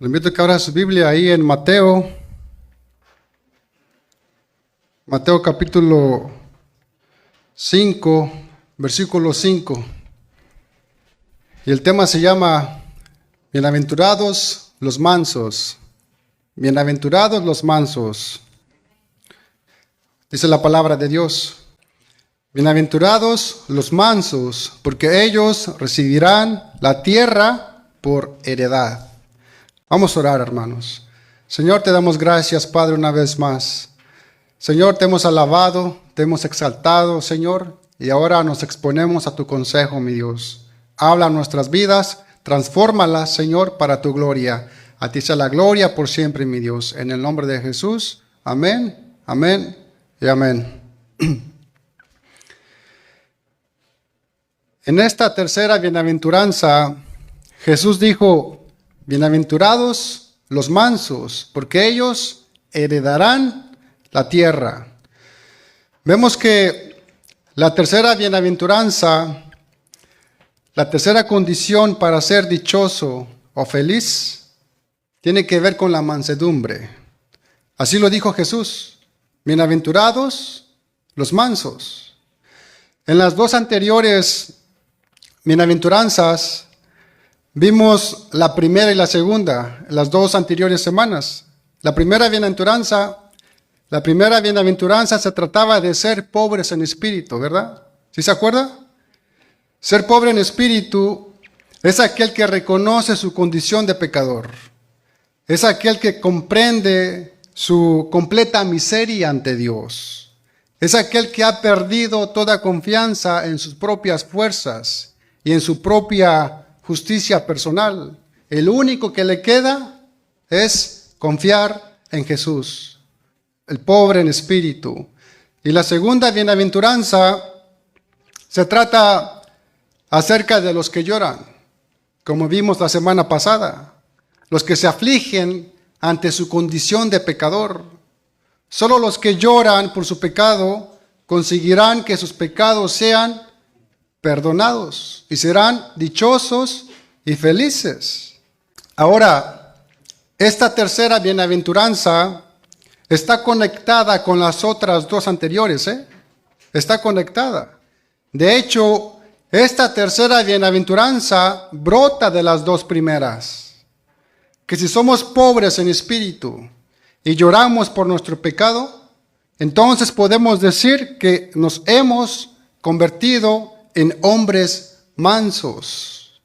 Le invito a que abra su Biblia ahí en Mateo capítulo 5, versículo 5. Y el tema se llama Bienaventurados los mansos. Bienaventurados los mansos. Dice la palabra de Dios. Bienaventurados los mansos, porque ellos recibirán la tierra por heredad. Vamos a orar, hermanos. Señor, te damos gracias, Padre, una vez más. Señor, te hemos alabado, te hemos exaltado, Señor, y ahora nos exponemos a tu consejo, mi Dios. Habla nuestras vidas, transfórmalas, Señor, para tu gloria. A ti sea la gloria por siempre, mi Dios. En el nombre de Jesús. Amén, amén y amén. En esta tercera bienaventuranza, Jesús dijo: Bienaventurados los mansos, porque ellos heredarán la tierra. Vemos que la tercera bienaventuranza, la tercera condición para ser dichoso o feliz, tiene que ver con la mansedumbre. Así lo dijo Jesús: bienaventurados los mansos. En las dos anteriores bienaventuranzas, vimos la primera y la segunda, las dos anteriores semanas. La primera bienaventuranza se trataba de ser pobres en espíritu, ¿verdad? ¿Sí se acuerda? Ser pobre en espíritu es aquel que reconoce su condición de pecador. Es aquel que comprende su completa miseria ante Dios. Es aquel que ha perdido toda confianza en sus propias fuerzas y en su propia justicia personal. El único que le queda es confiar en Jesús, el pobre en espíritu. Y la segunda bienaventuranza se trata acerca de los que lloran, como vimos la semana pasada, los que se afligen ante su condición de pecador. Solo los que lloran por su pecado conseguirán que sus pecados sean perdonados y serán dichosos y felices. Ahora, esta tercera bienaventuranza está conectada con las otras dos anteriores, Está conectada. De hecho, esta tercera bienaventuranza brota de las dos primeras. Que si somos pobres en espíritu y lloramos por nuestro pecado, entonces podemos decir que nos hemos convertido en hombres mansos.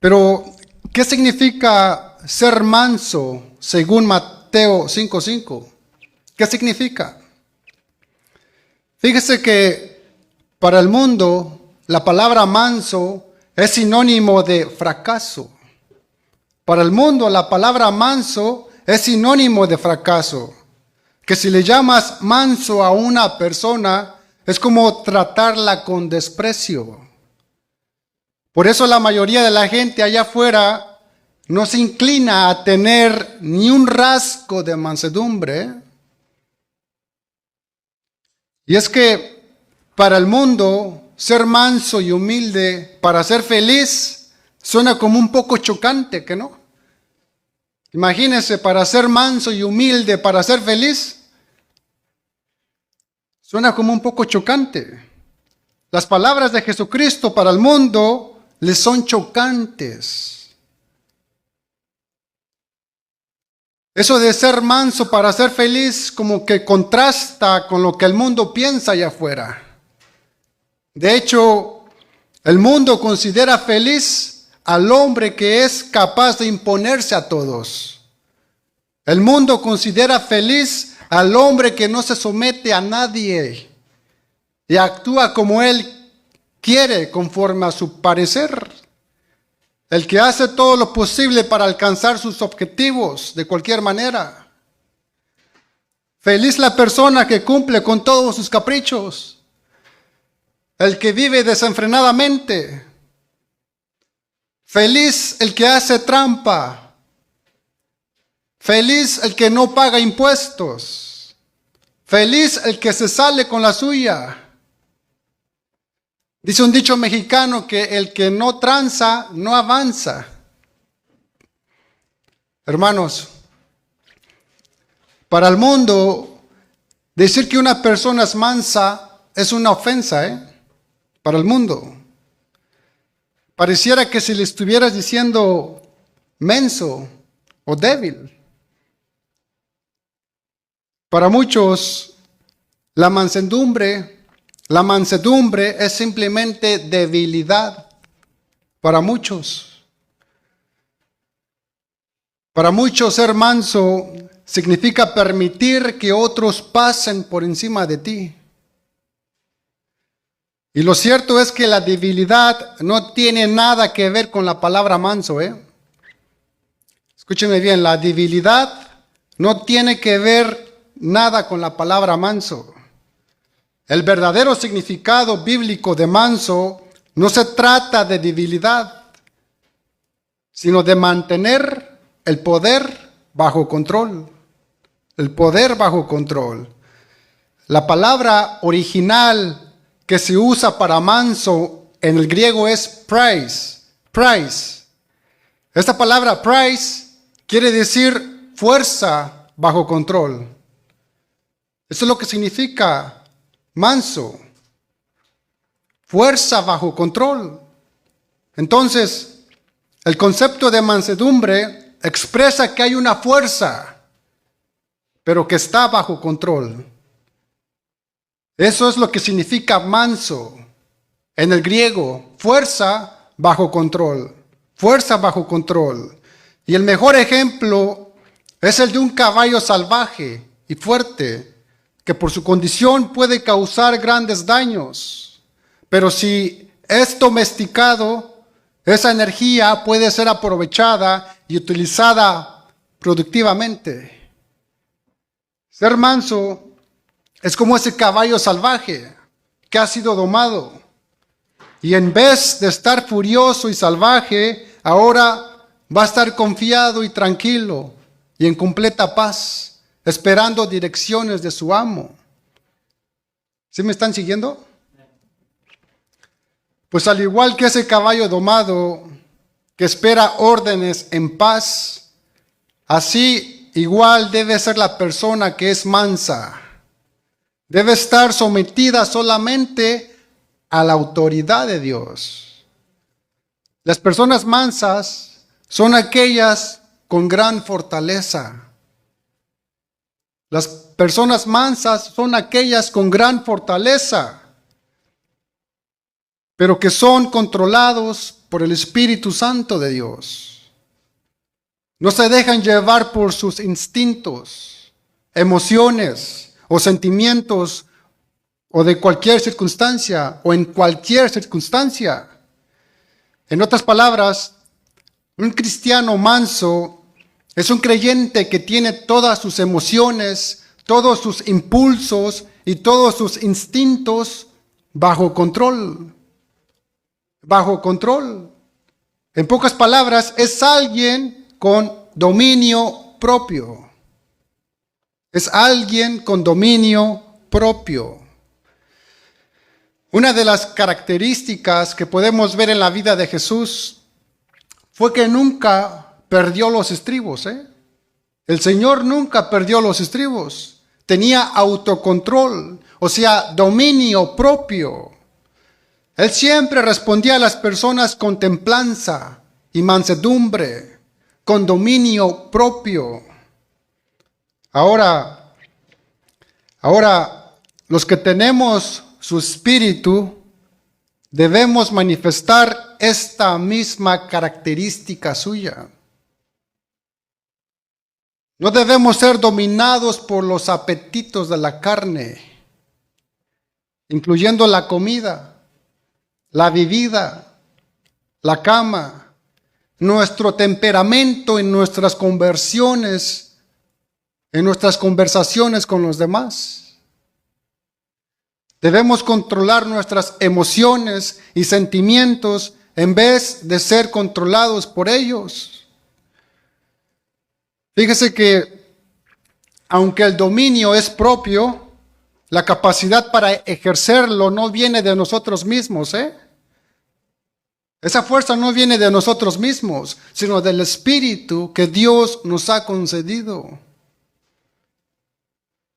Pero, ¿qué significa ser manso según Mateo 5:5? ¿Qué significa? Fíjese que para el mundo la palabra manso es sinónimo de fracaso. Para el mundo la palabra manso es sinónimo de fracaso. Que si le llamas manso a una persona, es como tratarla con desprecio. Por eso la mayoría de la gente allá afuera no se inclina a tener ni un rasgo de mansedumbre. Y es que para el mundo ser manso y humilde para ser feliz suena como un poco chocante, ¿que no? Imagínese, para ser manso y humilde para ser feliz, suena como un poco chocante. Las palabras de Jesucristo para el mundo les son chocantes. Eso de ser manso para ser feliz como que contrasta con lo que el mundo piensa allá afuera. De hecho, el mundo considera feliz al hombre que es capaz de imponerse a todos. El mundo considera feliz al hombre que no se somete a nadie y actúa como él quiere, conforme a su parecer. El que hace todo lo posible para alcanzar sus objetivos de cualquier manera. Feliz la persona que cumple con todos sus caprichos. El que vive desenfrenadamente. Feliz el que hace trampa. Feliz el que no paga impuestos. Feliz el que se sale con la suya. Dice un dicho mexicano que el que no tranza, no avanza. Hermanos, para el mundo, decir que una persona es mansa es una ofensa, para el mundo. Pareciera que si le estuvieras diciendo menso o débil. Para muchos, la mansedumbre es simplemente debilidad. Para muchos. Para muchos ser manso significa permitir que otros pasen por encima de ti. Y lo cierto es que la debilidad no tiene nada que ver con la palabra manso, Escúcheme bien, la debilidad no tiene que ver nada con la palabra manso. El verdadero significado bíblico de manso no se trata de debilidad, sino de mantener el poder bajo control. El poder bajo control. La palabra original que se usa para manso en el griego es praise. Esta palabra praise quiere decir fuerza bajo control. Eso es lo que significa manso. Fuerza bajo control. Entonces, el concepto de mansedumbre expresa que hay una fuerza, pero que está bajo control. Eso es lo que significa manso en el griego, fuerza bajo control, fuerza bajo control. Y el mejor ejemplo es el de un caballo salvaje y fuerte, que por su condición puede causar grandes daños. Pero si es domesticado, esa energía puede ser aprovechada y utilizada productivamente. Ser manso es como ese caballo salvaje que ha sido domado. Y en vez de estar furioso y salvaje, ahora va a estar confiado y tranquilo y en completa paz, esperando direcciones de su amo. ¿Sí me están siguiendo? Pues al igual que ese caballo domado que espera órdenes en paz, así igual debe ser la persona que es mansa. Debe estar sometida solamente a la autoridad de Dios. Las personas mansas son aquellas con gran fortaleza. Las personas mansas son aquellas con gran fortaleza, pero que son controlados por el Espíritu Santo de Dios. No se dejan llevar por sus instintos, emociones o sentimientos o de cualquier circunstancia o en cualquier circunstancia. En otras palabras, un cristiano manso es un creyente que tiene todas sus emociones, todos sus impulsos y todos sus instintos bajo control. Bajo control. En pocas palabras, es alguien con dominio propio. Es alguien con dominio propio. Una de las características que podemos ver en la vida de Jesús fue que nunca perdió los estribos. El Señor nunca perdió los estribos. Tenía autocontrol, o sea, dominio propio. Él siempre respondía a las personas con templanza y mansedumbre, con dominio propio. Ahora, los que tenemos su espíritu, debemos manifestar esta misma característica suya. No debemos ser dominados por los apetitos de la carne, incluyendo la comida, la bebida, la cama, nuestro temperamento en nuestras conversiones, en nuestras conversaciones con los demás. Debemos controlar nuestras emociones y sentimientos en vez de ser controlados por ellos. Fíjese que aunque el dominio es propio, la capacidad para ejercerlo no viene de nosotros mismos, Esa fuerza no viene de nosotros mismos, sino del Espíritu que Dios nos ha concedido.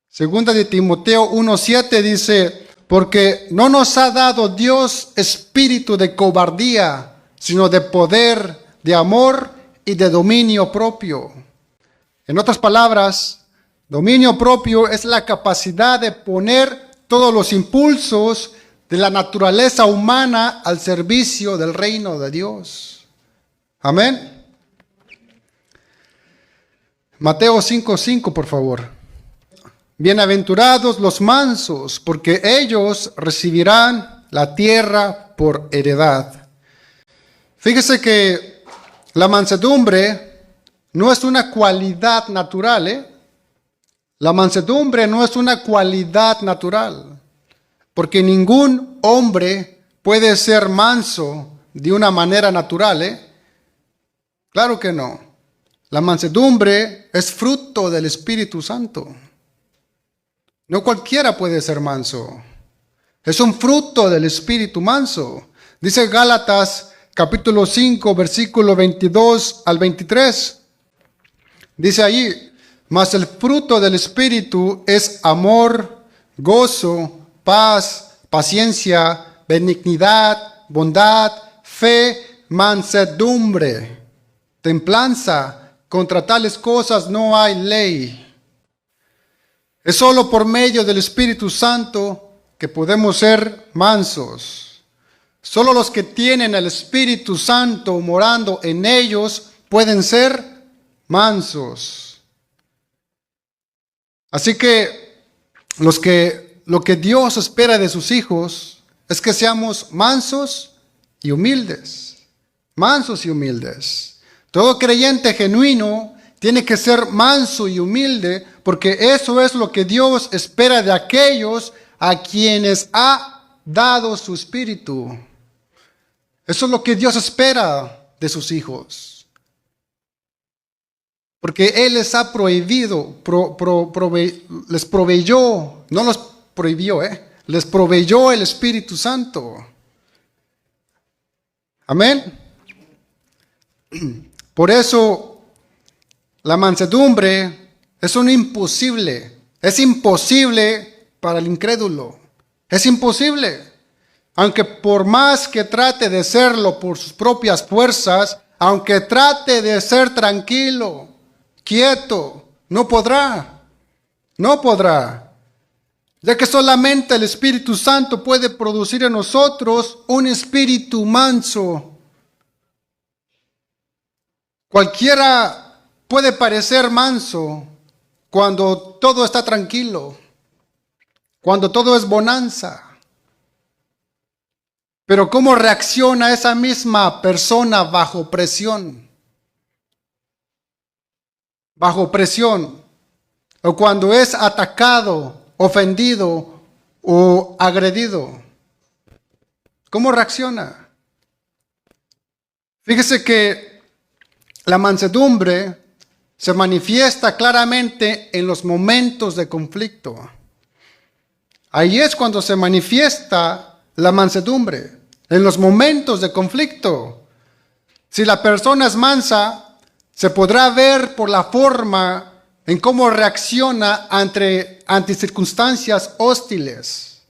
Segunda de Timoteo 1:7 dice, porque no nos ha dado Dios espíritu de cobardía, sino de poder, de amor y de dominio propio. En otras palabras, dominio propio es la capacidad de poner todos los impulsos de la naturaleza humana al servicio del reino de Dios. Amén. Mateo 5:5, por favor. Bienaventurados los mansos, porque ellos recibirán la tierra por heredad. Fíjese que la mansedumbre no es una cualidad natural, La mansedumbre no es una cualidad natural, porque ningún hombre puede ser manso de una manera natural, Claro que no. La mansedumbre es fruto del Espíritu Santo. No cualquiera puede ser manso. Es un fruto del Espíritu manso. Dice Gálatas capítulo 5, versículo 22 al 23. Dice allí, mas el fruto del Espíritu es amor, gozo, paz, paciencia, benignidad, bondad, fe, mansedumbre, templanza. Contra tales cosas no hay ley. Es solo por medio del Espíritu Santo que podemos ser mansos. Solo los que tienen el Espíritu Santo morando en ellos pueden ser mansos. Así que lo que Dios espera de sus hijos es que seamos mansos y humildes. Mansos y humildes. Todo creyente genuino tiene que ser manso y humilde, porque eso es lo que Dios espera de aquellos a quienes ha dado su Espíritu. Eso es lo que Dios espera de sus hijos. Porque Él les ha prohibido, les proveyó, no los prohibió, les proveyó el Espíritu Santo. Amén. Por eso, la mansedumbre es un imposible. Es imposible para el incrédulo. Es imposible. Aunque por más que trate de serlo por sus propias fuerzas, aunque trate de ser tranquilo, quieto, no podrá. No podrá. Ya que solamente el Espíritu Santo puede producir en nosotros un espíritu manso. Cualquiera puede parecer manso cuando todo está tranquilo, cuando todo es bonanza. Pero ¿cómo reacciona esa misma persona bajo presión? Bajo presión. O cuando es atacado, ofendido o agredido. ¿Cómo reacciona? Fíjese que la mansedumbre se manifiesta claramente en los momentos de conflicto. Ahí es cuando se manifiesta la mansedumbre, en los momentos de conflicto. Si la persona es mansa, se podrá ver por la forma en cómo reacciona ante circunstancias hostiles.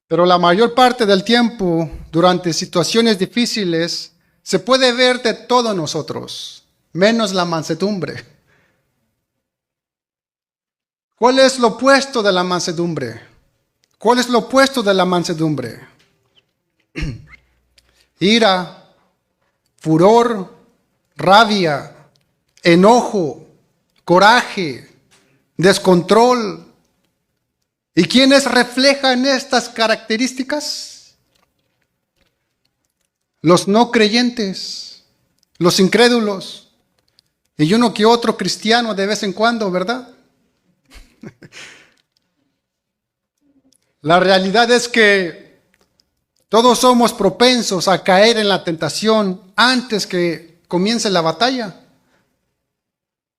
Pero la mayor parte del tiempo, durante situaciones difíciles, se puede ver de todo en nosotros, menos la mansedumbre. ¿Cuál es lo opuesto de la mansedumbre? ¿Cuál es lo opuesto de la mansedumbre? Ira, furor, rabia, enojo, coraje, descontrol. ¿Y quiénes reflejan estas características? Los no creyentes, los incrédulos, y uno que otro cristiano de vez en cuando, ¿verdad? La realidad es que todos somos propensos a caer en la tentación antes que comience la batalla.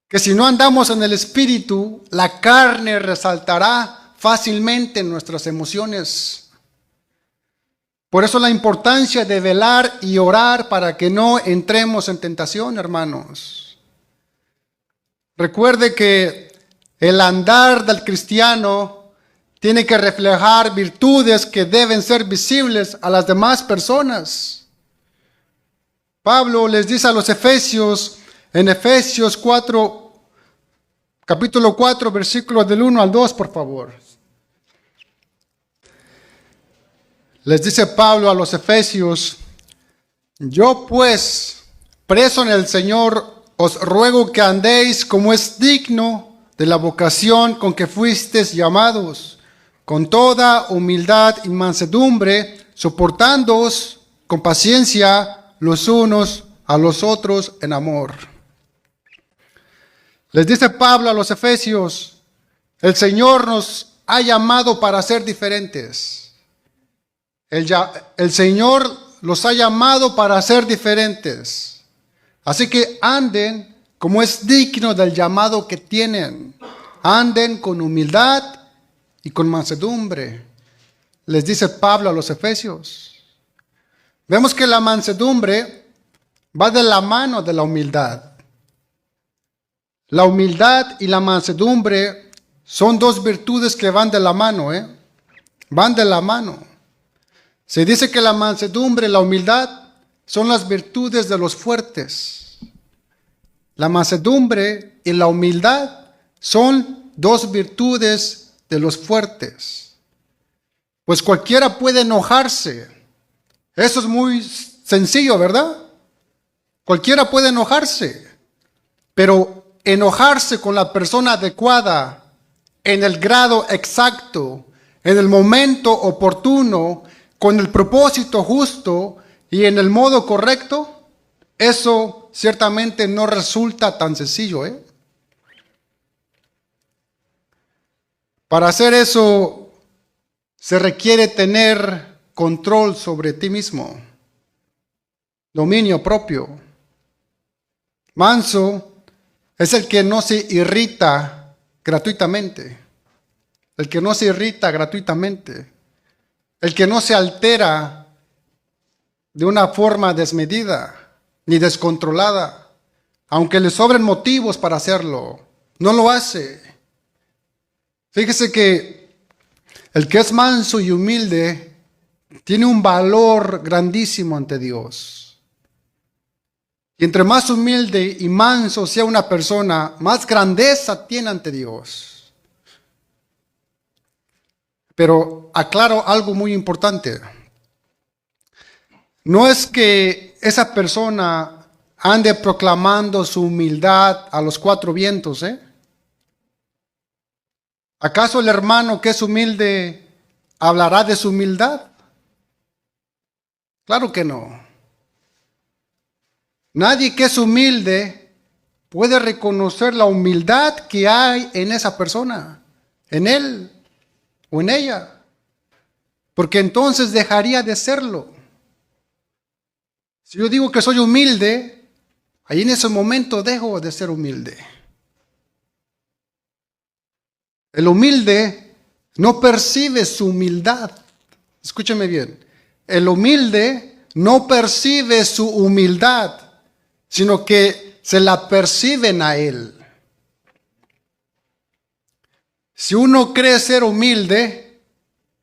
Que si no andamos en el Espíritu, la carne resaltará fácilmente en nuestras emociones. Por eso la importancia de velar y orar para que no entremos en tentación, hermanos. Recuerde que el andar del cristiano tiene que reflejar virtudes que deben ser visibles a las demás personas. Pablo les dice a los Efesios, en Efesios 4, capítulo 4, versículos del 1 al 2, por favor. Les dice Pablo a los Efesios: yo pues, preso en el Señor, os ruego que andéis como es digno de la vocación con que fuisteis llamados, con toda humildad y mansedumbre, soportándoos con paciencia los unos a los otros en amor. Les dice Pablo a los Efesios: el Señor nos ha llamado para ser diferentes. El Señor los ha llamado para ser diferentes. Así que anden como es digno del llamado que tienen. Anden con humildad y con mansedumbre. Les dice Pablo a los Efesios. Vemos que la mansedumbre va de la mano de la humildad. La humildad y la mansedumbre son dos virtudes que van de la mano, Van de la mano. Se dice que la mansedumbre y la humildad son las virtudes de los fuertes. La mansedumbre y la humildad son dos virtudes de los fuertes. Pues cualquiera puede enojarse. Eso es muy sencillo, ¿verdad? Cualquiera puede enojarse. Pero enojarse con la persona adecuada, en el grado exacto, en el momento oportuno, con el propósito justo y en el modo correcto, eso ciertamente no resulta tan sencillo, Para hacer eso se requiere tener control sobre ti mismo, dominio propio. Manso es el que no se irrita gratuitamente, el que no se irrita gratuitamente. El que no se altera de una forma desmedida ni descontrolada, aunque le sobren motivos para hacerlo, no lo hace. Fíjese que el que es manso y humilde tiene un valor grandísimo ante Dios. Y entre más humilde y manso sea una persona, más grandeza tiene ante Dios. Pero aclaro algo muy importante. No es que esa persona ande proclamando su humildad a los cuatro vientos, ¿Acaso el hermano que es humilde hablará de su humildad? Claro que no. Nadie que es humilde puede reconocer la humildad que hay en esa persona, en él o en ella, porque entonces dejaría de serlo. Si yo digo que soy humilde, ahí en ese momento dejo de ser humilde. El humilde no percibe su humildad. Escúcheme bien. El humilde no percibe su humildad, sino que se la perciben a él. Si uno cree ser humilde,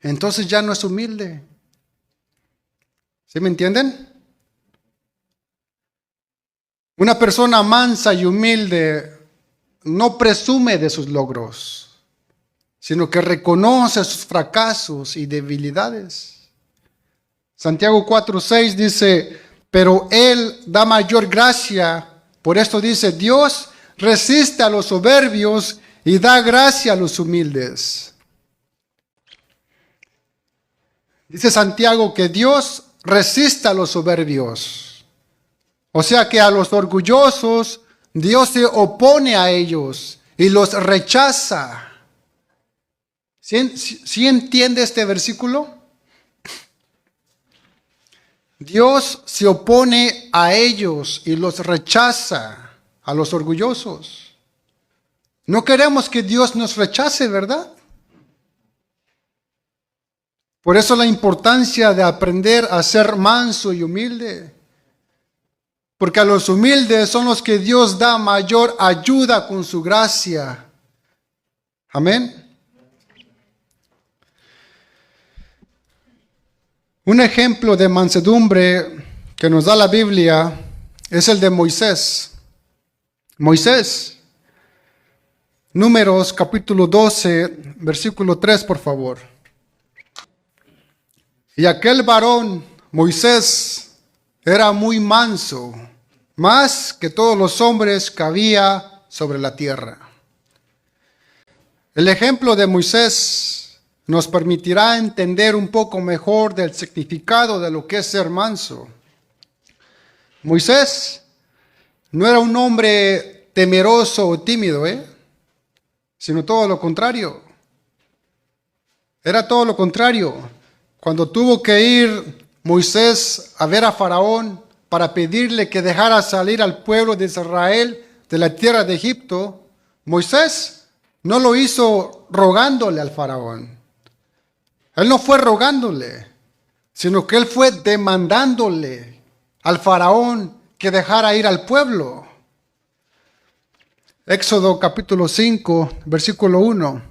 entonces ya no es humilde. ¿Sí me entienden? Una persona mansa y humilde no presume de sus logros, sino que reconoce sus fracasos y debilidades. Santiago 4:6 dice: pero Él da mayor gracia. Por esto dice: Dios resiste a los soberbios y da gracia a los humildes. Dice Santiago que Dios resiste a los soberbios. O sea que a los orgullosos Dios se opone a ellos y los rechaza. ¿Sí entiende este versículo? Dios se opone a ellos y los rechaza, a los orgullosos. No queremos que Dios nos rechace, ¿verdad? Por eso la importancia de aprender a ser manso y humilde. Porque a los humildes son los que Dios da mayor ayuda con su gracia. Amén. Un ejemplo de mansedumbre que nos da la Biblia es el de Moisés. Moisés, Números capítulo 12, versículo 3, por favor. Y aquel varón, Moisés, era muy manso, más que todos los hombres que había sobre la tierra. El ejemplo de Moisés nos permitirá entender un poco mejor del significado de lo que es ser manso. Moisés no era un hombre temeroso o tímido, sino todo lo contrario. Era todo lo contrario. Cuando tuvo que ir Moisés a ver a Faraón para pedirle que dejara salir al pueblo de Israel de la tierra de Egipto, Moisés no lo hizo rogándole al Faraón. Él no fue rogándole, sino que él fue demandándole al Faraón que dejara ir al pueblo. Éxodo capítulo 5, versículo 1.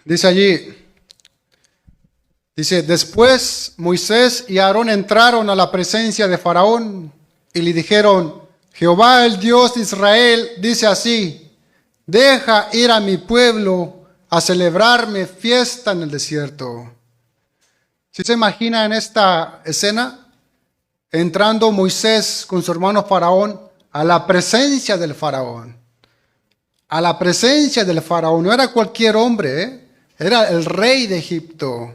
Dice allí, después Moisés y Aarón entraron a la presencia de Faraón y le dijeron, Jehová el Dios de Israel dice así, deja ir a mi pueblo a celebrarme fiesta en el desierto. ¿Sí se imagina en esta escena? Entrando Moisés con su hermano Faraón a la presencia del Faraón. A la presencia del Faraón. No era cualquier hombre, era el rey de Egipto.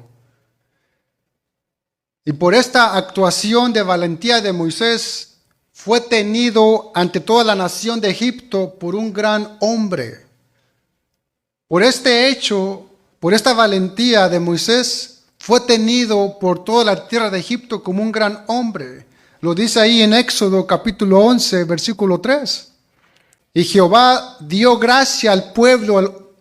Y por esta actuación de valentía de Moisés, fue tenido ante toda la nación de Egipto por un gran hombre. Por este hecho, por esta valentía de Moisés, fue tenido por toda la tierra de Egipto como un gran hombre. Lo dice ahí en Éxodo capítulo 11, versículo 3. Y Jehová dio gracia al pueblo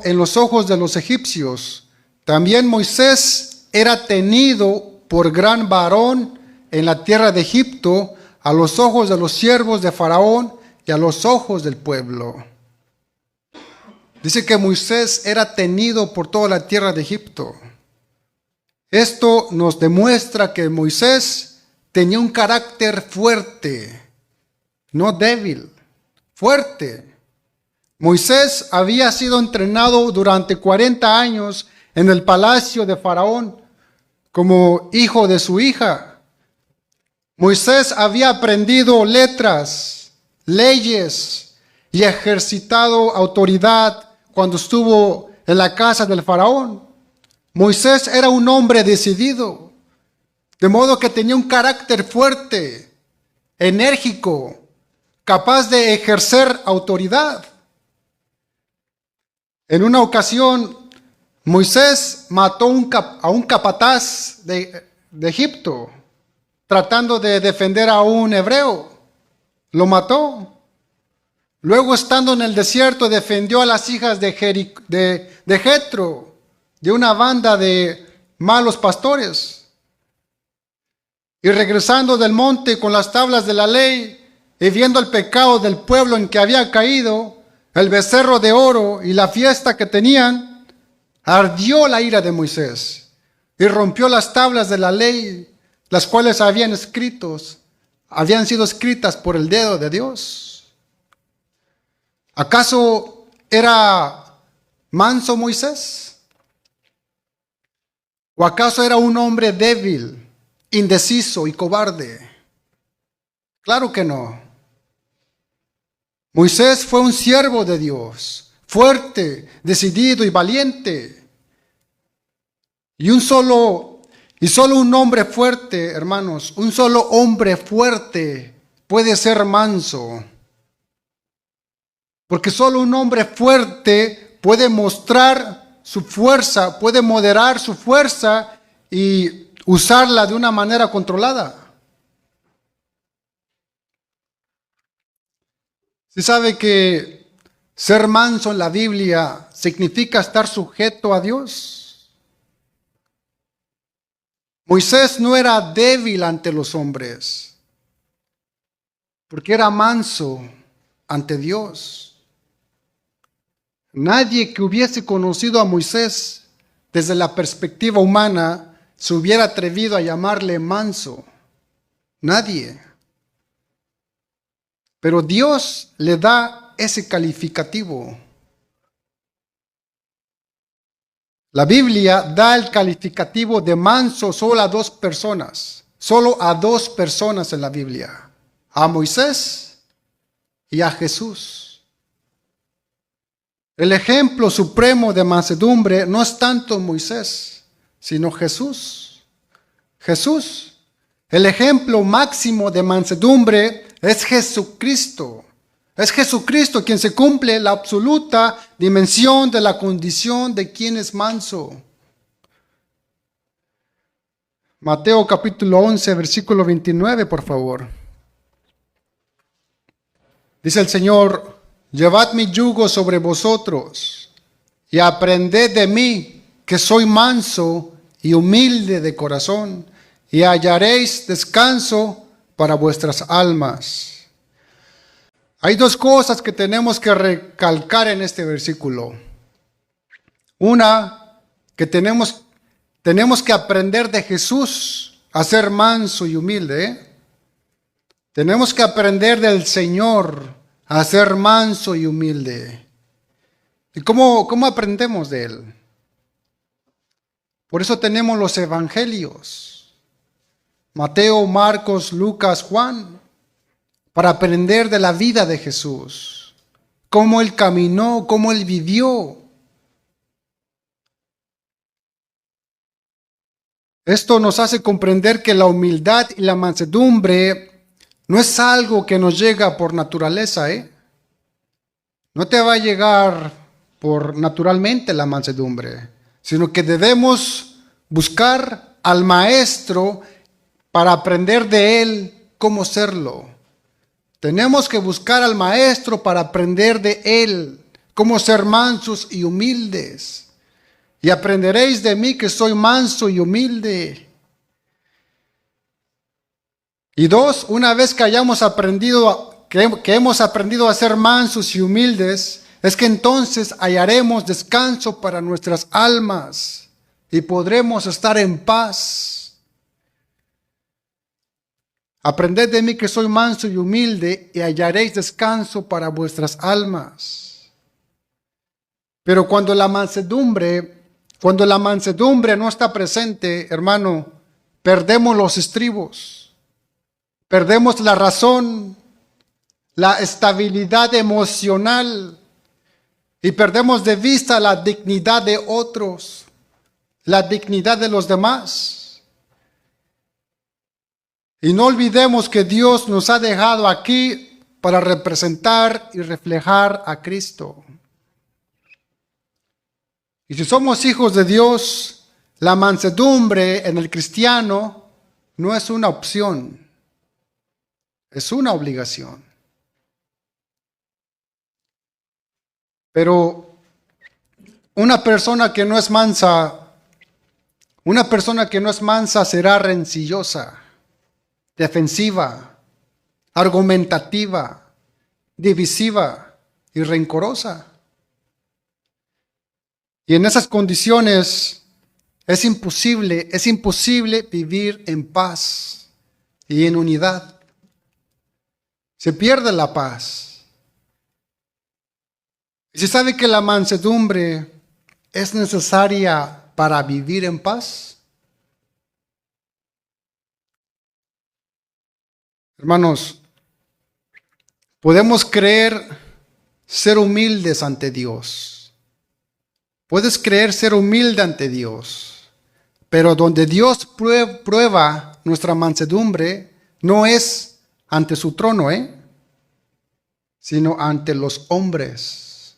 en los ojos de los egipcios. También Moisés era tenido por gran varón en la tierra de Egipto, a los ojos de los siervos de Faraón y a los ojos del pueblo. Dice que Moisés era tenido por toda la tierra de Egipto. Esto nos demuestra que Moisés tenía un carácter fuerte, no débil, fuerte. Moisés había sido entrenado durante 40 años en el palacio de Faraón como hijo de su hija. Moisés había aprendido letras, leyes y ejercitado autoridad cuando estuvo en la casa del Faraón. Moisés era un hombre decidido, de modo que tenía un carácter fuerte, enérgico, capaz de ejercer autoridad. En una ocasión, Moisés mató a un capataz de Egipto, tratando de defender a un hebreo. Lo mató. Luego, estando en el desierto, defendió a las hijas de Jetro, de una banda de malos pastores. Y regresando del monte con las tablas de la ley, y viendo el pecado del pueblo en que había caído, el becerro de oro y la fiesta que tenían, ardió la ira de Moisés y rompió las tablas de la ley, las cuales habían sido escritas por el dedo de Dios. ¿Acaso era manso Moisés? ¿O acaso era un hombre débil, indeciso y cobarde? Claro que no. Moisés fue un siervo de Dios, fuerte, decidido y valiente. Y solo un hombre fuerte, hermanos, un solo hombre fuerte puede ser manso. Porque solo un hombre fuerte puede mostrar su fuerza, puede moderar su fuerza y usarla de una manera controlada. Se sabe que ser manso en la Biblia significa estar sujeto a Dios. Moisés no era débil ante los hombres, porque era manso ante Dios. Nadie que hubiese conocido a Moisés desde la perspectiva humana se hubiera atrevido a llamarle manso. Nadie. Pero Dios le da ese calificativo. La Biblia da el calificativo de manso solo a dos personas. Solo a dos personas en la Biblia. A Moisés y a Jesús. El ejemplo supremo de mansedumbre no es tanto Moisés, sino Jesús. Jesús. El ejemplo máximo de mansedumbre es Jesucristo. Es Jesucristo quien se cumple la absoluta dimensión de la condición de quien es manso. Mateo capítulo 11, versículo 29, por favor. Dice el Señor: llevad mi yugo sobre vosotros y aprended de mí, que soy manso y humilde de corazón, y hallaréis descanso para vuestras almas. Hay dos cosas que tenemos que recalcar en este versículo. Una, que tenemos que aprender de Jesús a ser manso y humilde. Tenemos que aprender del Señor a ser manso y humilde. ¿Y cómo aprendemos de Él? Por eso tenemos los evangelios: Mateo, Marcos, Lucas, Juan, para aprender de la vida de Jesús, cómo Él caminó, cómo Él vivió. Esto nos hace comprender que la humildad y la mansedumbre no es algo que nos llega por naturaleza, No te va a llegar por naturalmente la mansedumbre, sino que debemos buscar al Maestro para aprender de Él cómo serlo. Tenemos que buscar al Maestro para aprender de Él cómo ser mansos y humildes. Y aprenderéis de mí, que soy manso y humilde. Y dos, una vez que hayamos aprendido, que hemos aprendido a ser mansos y humildes, es que entonces hallaremos descanso para nuestras almas y podremos estar en paz. Aprended de mí, que soy manso y humilde, y hallaréis descanso para vuestras almas. Pero cuando la mansedumbre no está presente, hermano, perdemos los estribos, perdemos la razón, la estabilidad emocional, y perdemos de vista la dignidad de otros, la dignidad de los demás. Y no olvidemos que Dios nos ha dejado aquí para representar y reflejar a Cristo. Y si somos hijos de Dios, la mansedumbre en el cristiano no es una opción, es una obligación. Pero una persona que no es mansa será rencillosa, defensiva, argumentativa, divisiva y rencorosa. Y en esas condiciones es imposible vivir en paz y en unidad. Se pierde la paz. ¿Y se sabe que la mansedumbre es necesaria para vivir en paz? Hermanos, podemos creer ser humildes ante Dios. Puedes creer ser humilde ante Dios, pero donde Dios prueba nuestra mansedumbre no es ante su trono, sino ante los hombres,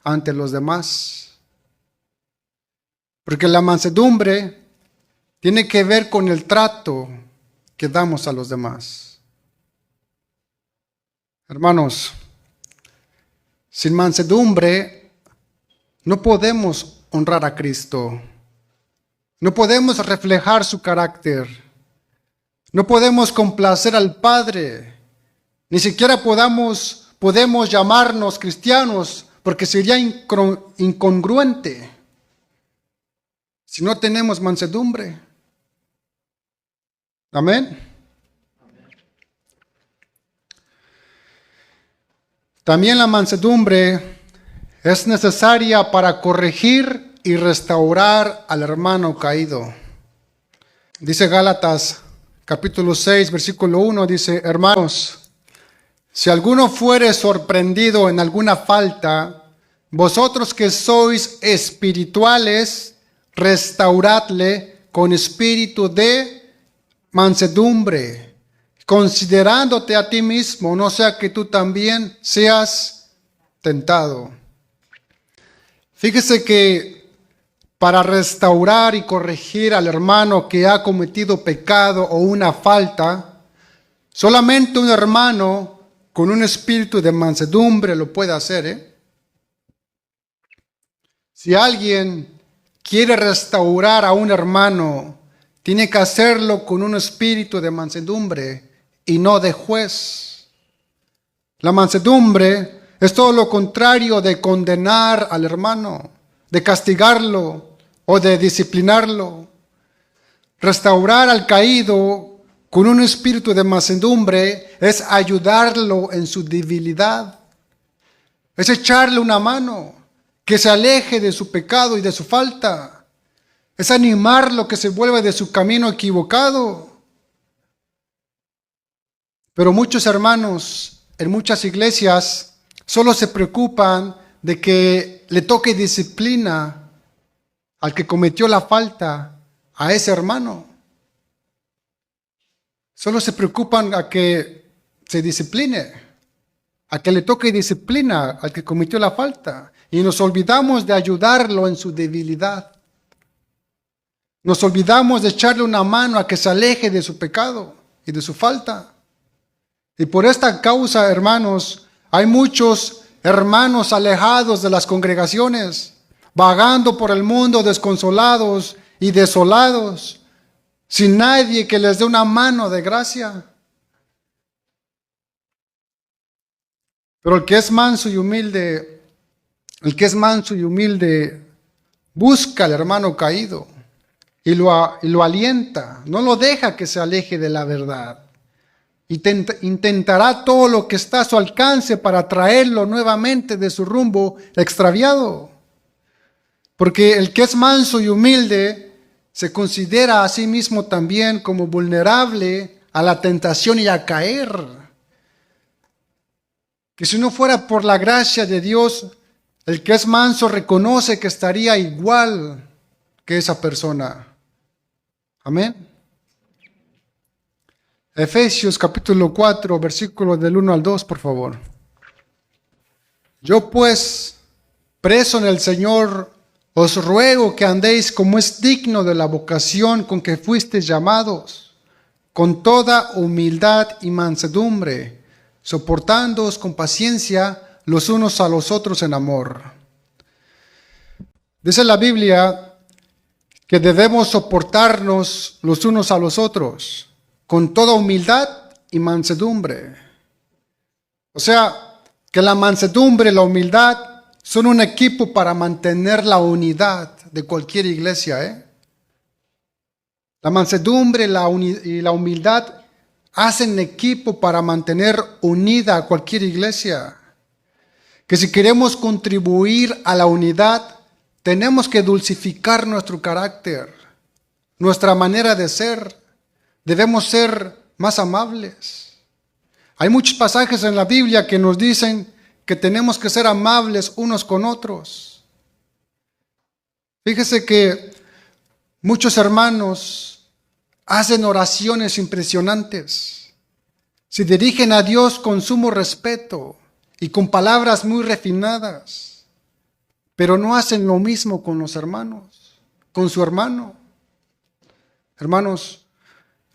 ante los demás. Porque la mansedumbre tiene que ver con el trato que damos a los demás. Hermanos, sin mansedumbre no podemos honrar a Cristo. No podemos reflejar su carácter. No podemos complacer al Padre. Ni siquiera podemos llamarnos cristianos porque sería incongruente si no tenemos mansedumbre. Amén. También la mansedumbre es necesaria para corregir y restaurar al hermano caído. Dice Gálatas capítulo 6, versículo 1, dice: hermanos, si alguno fuere sorprendido en alguna falta, vosotros que sois espirituales, restauradle con espíritu de mansedumbre, considerándote a ti mismo, no sea que tú también seas tentado. Fíjese que para restaurar y corregir al hermano que ha cometido pecado o una falta, solamente un hermano con un espíritu de mansedumbre lo puede hacer. Si alguien quiere restaurar a un hermano, tiene que hacerlo con un espíritu de mansedumbre y no de juez. La mansedumbre es todo lo contrario de condenar al hermano, de castigarlo o de disciplinarlo. Restaurar al caído con un espíritu de mansedumbre es ayudarlo en su debilidad. Es echarle una mano, que se aleje de su pecado y de su falta. Es animarlo que se vuelva de su camino equivocado. Pero muchos hermanos en muchas iglesias solo se preocupan de que le toque disciplina al que cometió la falta, a ese hermano. Solo se preocupan a que se discipline, a que le toque disciplina al que cometió la falta. Y nos olvidamos de ayudarlo en su debilidad. Nos olvidamos de echarle una mano a que se aleje de su pecado y de su falta. Y por esta causa, hermanos, hay muchos hermanos alejados de las congregaciones, vagando por el mundo desconsolados y desolados, sin nadie que les dé una mano de gracia. Pero el que es manso y humilde, busca al hermano caído y lo alienta, no lo deja que se aleje de la verdad. Intentará todo lo que está a su alcance para traerlo nuevamente de su rumbo extraviado. Porque el que es manso y humilde se considera a sí mismo también como vulnerable a la tentación y a caer. Que si no fuera por la gracia de Dios, el que es manso reconoce que estaría igual que esa persona. Amén. Efesios capítulo 4, versículos del 1 al 2, por favor. Yo pues, preso en el Señor, os ruego que andéis como es digno de la vocación con que fuisteis llamados, con toda humildad y mansedumbre, soportándoos con paciencia los unos a los otros en amor. Dice la Biblia que debemos soportarnos los unos a los otros con toda humildad y mansedumbre. O sea, que la mansedumbre y la humildad son un equipo para mantener la unidad de cualquier iglesia. La mansedumbre y la humildad hacen equipo para mantener unida a cualquier iglesia. Que si queremos contribuir a la unidad, tenemos que dulcificar nuestro carácter, nuestra manera de ser. Debemos ser más amables. Hay muchos pasajes en la Biblia que nos dicen que tenemos que ser amables unos con otros. Fíjese que muchos hermanos hacen oraciones impresionantes. Se dirigen a Dios con sumo respeto y con palabras muy refinadas, pero no hacen lo mismo con los hermanos, con su hermano. Hermanos,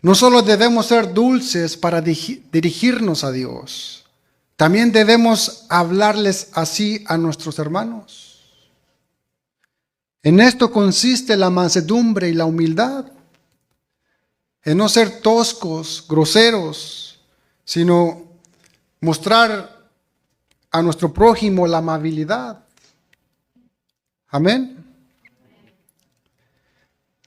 no solo debemos ser dulces para dirigirnos a Dios, también debemos hablarles así a nuestros hermanos. En esto consiste la mansedumbre y la humildad, en no ser toscos, groseros, sino mostrar a nuestro prójimo la amabilidad. Amén.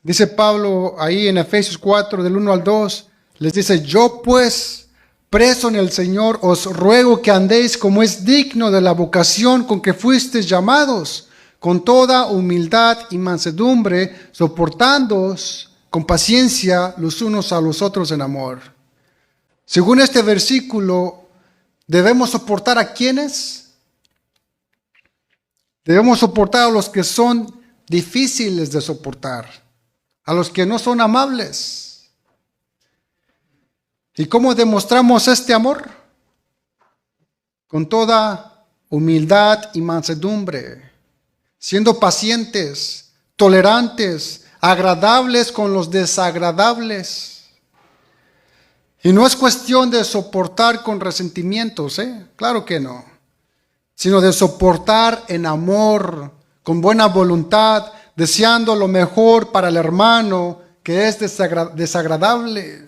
Dice Pablo ahí en Efesios 4, del 1 al 2, les dice: yo pues, preso en el Señor, os ruego que andéis como es digno de la vocación con que fuisteis llamados, con toda humildad y mansedumbre, soportándoos con paciencia los unos a los otros en amor. Según este versículo, ¿debemos soportar a quiénes? Debemos soportar a los que son difíciles de soportar, a los que no son amables. ¿Y cómo demostramos este amor? Con toda humildad y mansedumbre, siendo pacientes, tolerantes, agradables con los desagradables. Y no es cuestión de soportar con resentimientos, claro que no, sino de soportar en amor, con buena voluntad, deseando lo mejor para el hermano que es desagradable.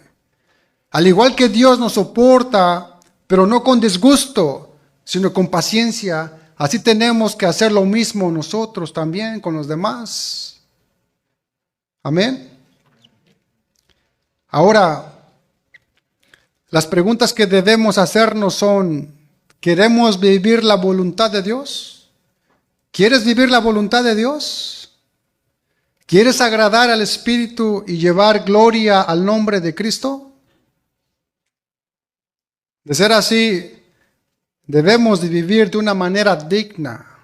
Al igual que Dios nos soporta, pero no con disgusto, sino con paciencia, así tenemos que hacer lo mismo nosotros también con los demás. Amén. Ahora, las preguntas que debemos hacernos son: ¿queremos vivir la voluntad de Dios? ¿Quieres vivir la voluntad de Dios? ¿Quieres agradar al Espíritu y llevar gloria al nombre de Cristo? De ser así, debemos de vivir de una manera digna,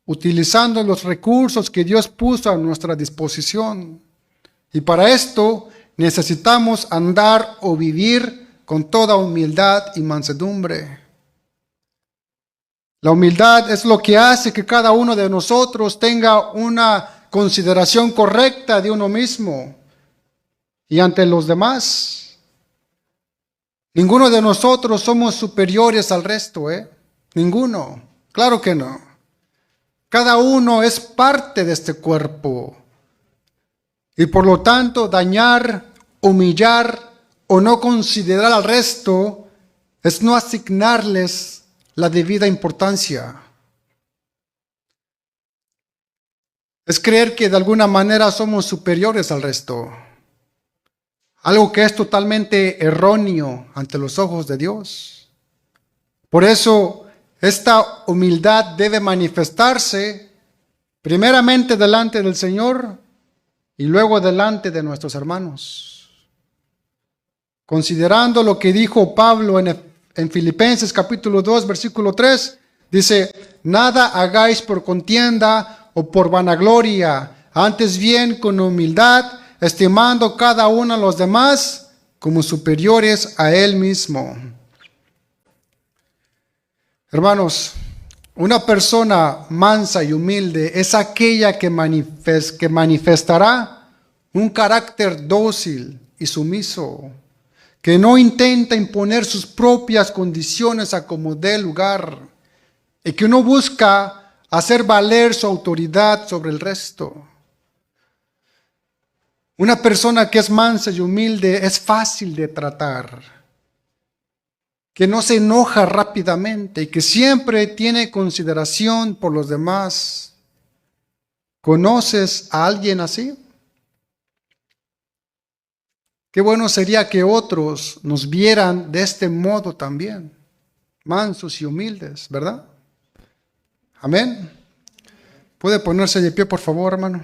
utilizando los recursos que Dios puso a nuestra disposición. Y para esto necesitamos andar o vivir con toda humildad y mansedumbre. La humildad es lo que hace que cada uno de nosotros tenga una consideración correcta de uno mismo y ante los demás. Ninguno de nosotros somos superiores al resto, Ninguno, claro que no. Cada uno es parte de este cuerpo. Y por lo tanto, dañar, humillar o no considerar al resto es no asignarles la debida importancia. Es creer que de alguna manera somos superiores al resto. Algo que es totalmente erróneo ante los ojos de Dios. Por eso, esta humildad debe manifestarse primeramente delante del Señor y luego delante de nuestros hermanos. Considerando lo que dijo Pablo en Filipenses capítulo 2, versículo 3, dice: nada hagáis por contienda o por vanagloria, antes bien con humildad, estimando cada uno a los demás como superiores a él mismo. Hermanos, una persona mansa y humilde es aquella que manifestará un carácter dócil y sumiso, que no intenta imponer sus propias condiciones a como dé lugar, y que no busca hacer valer su autoridad sobre el resto. Una persona que es mansa y humilde es fácil de tratar, que no se enoja rápidamente y que siempre tiene consideración por los demás. ¿Conoces a alguien así? Qué bueno sería que otros nos vieran de este modo también, mansos y humildes, ¿verdad? Amén. ¿Puede ponerse de pie, por favor, hermano?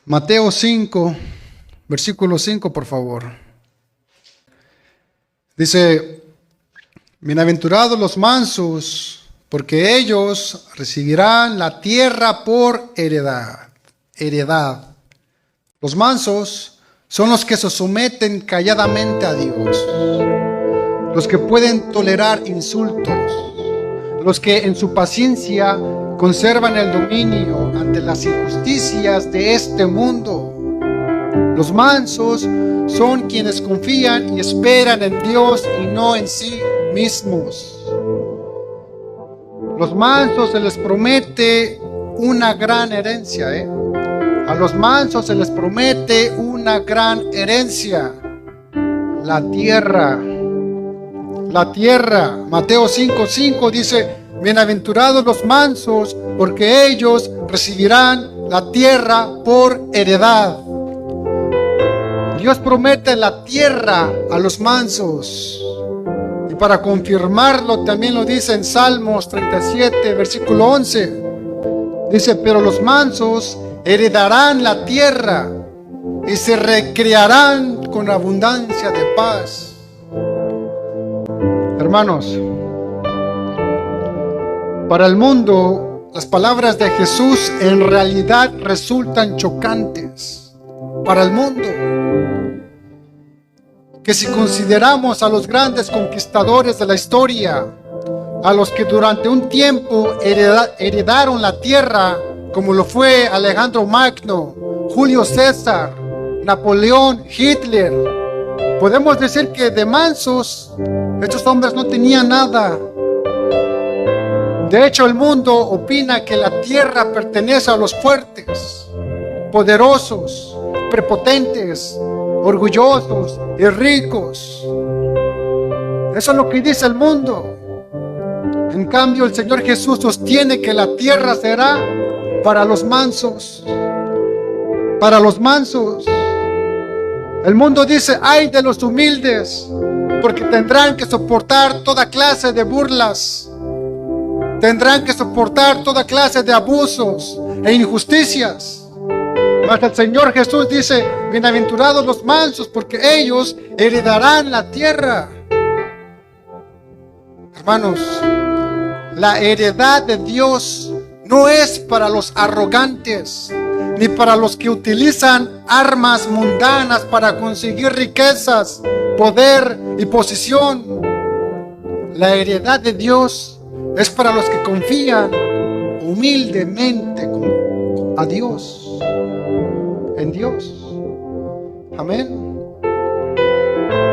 Mateo 5, versículo 5, por favor. Dice: bienaventurados los mansos, porque ellos recibirán la tierra por heredad. Los mansos son los que se someten calladamente a Dios, los que pueden tolerar insultos, los que en su paciencia conservan el dominio ante las injusticias de este mundo. Los mansos son quienes confían y esperan en Dios y no en sí mismos. Los mansos se les promete una gran herencia, A los mansos se les promete una gran herencia. La tierra. La tierra. Mateo 5:5 dice: bienaventurados los mansos, porque ellos recibirán la tierra por heredad. Dios promete la tierra a los mansos. Y para confirmarlo también lo dice en Salmos 37, versículo 11. Dice: pero los mansos heredarán la tierra y se recrearán con abundancia de paz. Hermanos, para el mundo, las palabras de Jesús en realidad resultan chocantes. Para el mundo, que si consideramos a los grandes conquistadores de la historia, a los que durante un tiempo heredaron la tierra, como lo fue Alejandro Magno, Julio César, Napoleón, Hitler, podemos decir que de mansos, estos hombres no tenían nada. De hecho, el mundo opina que la tierra pertenece a los fuertes, poderosos, prepotentes, orgullosos y ricos. Eso es lo que dice el mundo. En cambio, el Señor Jesús sostiene que la tierra será para los mansos. Para los mansos. El mundo dice: ay de los humildes, porque tendrán que soportar toda clase de burlas. Tendrán que soportar toda clase de abusos e injusticias. Mas el Señor Jesús dice: bienaventurados los mansos, porque ellos heredarán la tierra. Hermanos, la heredad de Dios no es para los arrogantes, ni para los que utilizan armas mundanas para conseguir riquezas, poder y posición. La heredad de Dios es para los que confían humildemente a Dios, en Dios. Amén.